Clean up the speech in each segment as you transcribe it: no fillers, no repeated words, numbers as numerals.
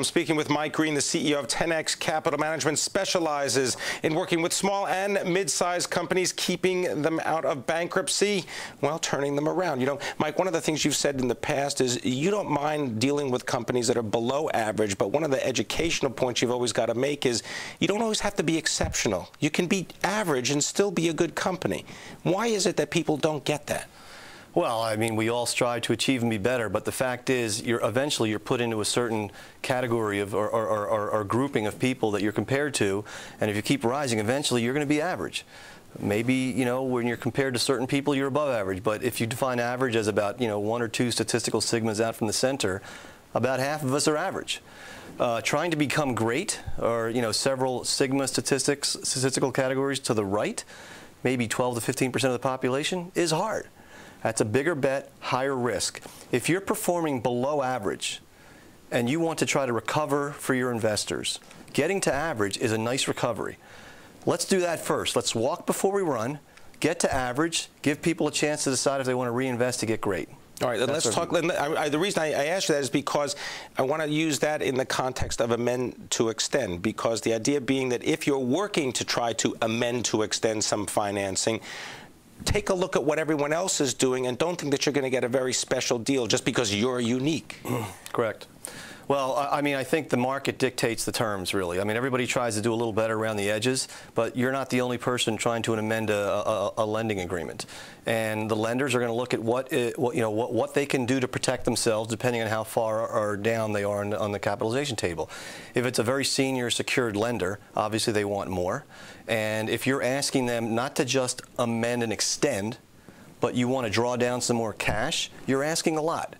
I'm speaking with Mike Green, the CEO of Tenex Capital Management, specializes in working with small and mid-sized companies, keeping them out of bankruptcy while turning them around. You know, Mike, one of the things you've said in the past is you don't mind dealing with companies that are below average, but one of the educational points you've always got to make is you don't always have to be exceptional. You can be average and still be a good company. Why is it that people don't get that? Well, I mean, we all strive to achieve and be better, but the fact is, eventually you're put into a certain category of or grouping of people that you're compared to, and if you keep rising, eventually you're going to be average. Maybe, you know, when you're compared to certain people, you're above average, but if you define average as about, you know, 1 or 2 statistical sigmas out from the center, about half of us are average. Trying to become great, or, you know, several sigma statistical categories to the right, maybe 12 to 15% of the population, is hard. That's a bigger bet, higher risk. If you're performing below average and you want to try to recover for your investors, getting to average is a nice recovery. Let's do that first. Let's walk before we run, get to average, give people a chance to decide if they want to reinvest to get great. All right, then let's talk. The reason I asked you that is because I want to use that in the context of amend to extend, because the idea being that if you're working to try to amend to extend some financing, take a look at what everyone else is doing and don't think that you're going to get a very special deal just because you're unique. Correct. Well, I mean, I think the market dictates the terms, really. I mean, everybody tries to do a little better around the edges, but you're not the only person trying to amend a lending agreement. And the lenders are going to look at what they can do to protect themselves, depending on how far or down they are on the capitalization table. If it's a very senior secured lender, obviously they want more. And if you're asking them not to just amend and extend, but you want to draw down some more cash, you're asking a lot.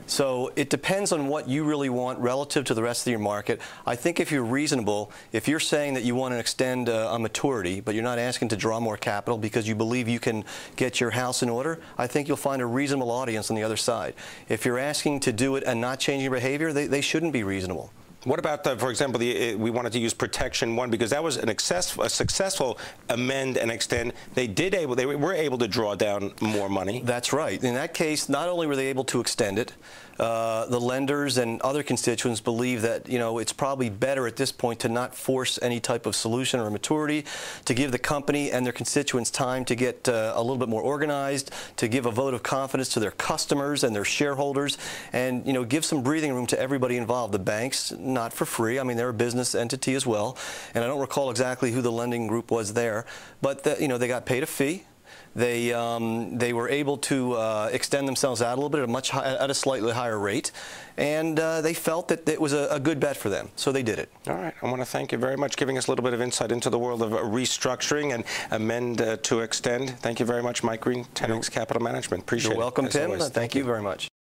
So it depends on what you really want relative to the rest of your market. I think if you're reasonable, if you're saying that you want to extend a maturity, but you're not asking to draw more capital because you believe you can get your house in order, I think you'll find a reasonable audience on the other side. If you're asking to do it and not changing your behavior, they shouldn't be reasonable. What about, for example, we wanted to use Protection 1 because that was a successful amend and extend. They were able to draw down more money. That's right. In that case, not only were they able to extend it, the lenders and other constituents believe that, you know, it's probably better at this point to not force any type of solution or maturity, to give the company and their constituents time to get a little bit more organized, to give a vote of confidence to their customers and their shareholders, and, you know, give some breathing room to everybody involved. The banks, not for free. I mean, they're a business entity as well, and I don't recall exactly who the lending group was there, but you know, they got paid a fee. They were able to extend themselves out a little bit at a slightly higher rate, and they felt that it was a good bet for them, so they did it. All right. I want to thank you very much for giving us a little bit of insight into the world of restructuring and amend to extend. Thank you very much, Mike Green, Tenex Capital Management. Appreciate it. You're welcome, Pimm. Always. Thank you very much.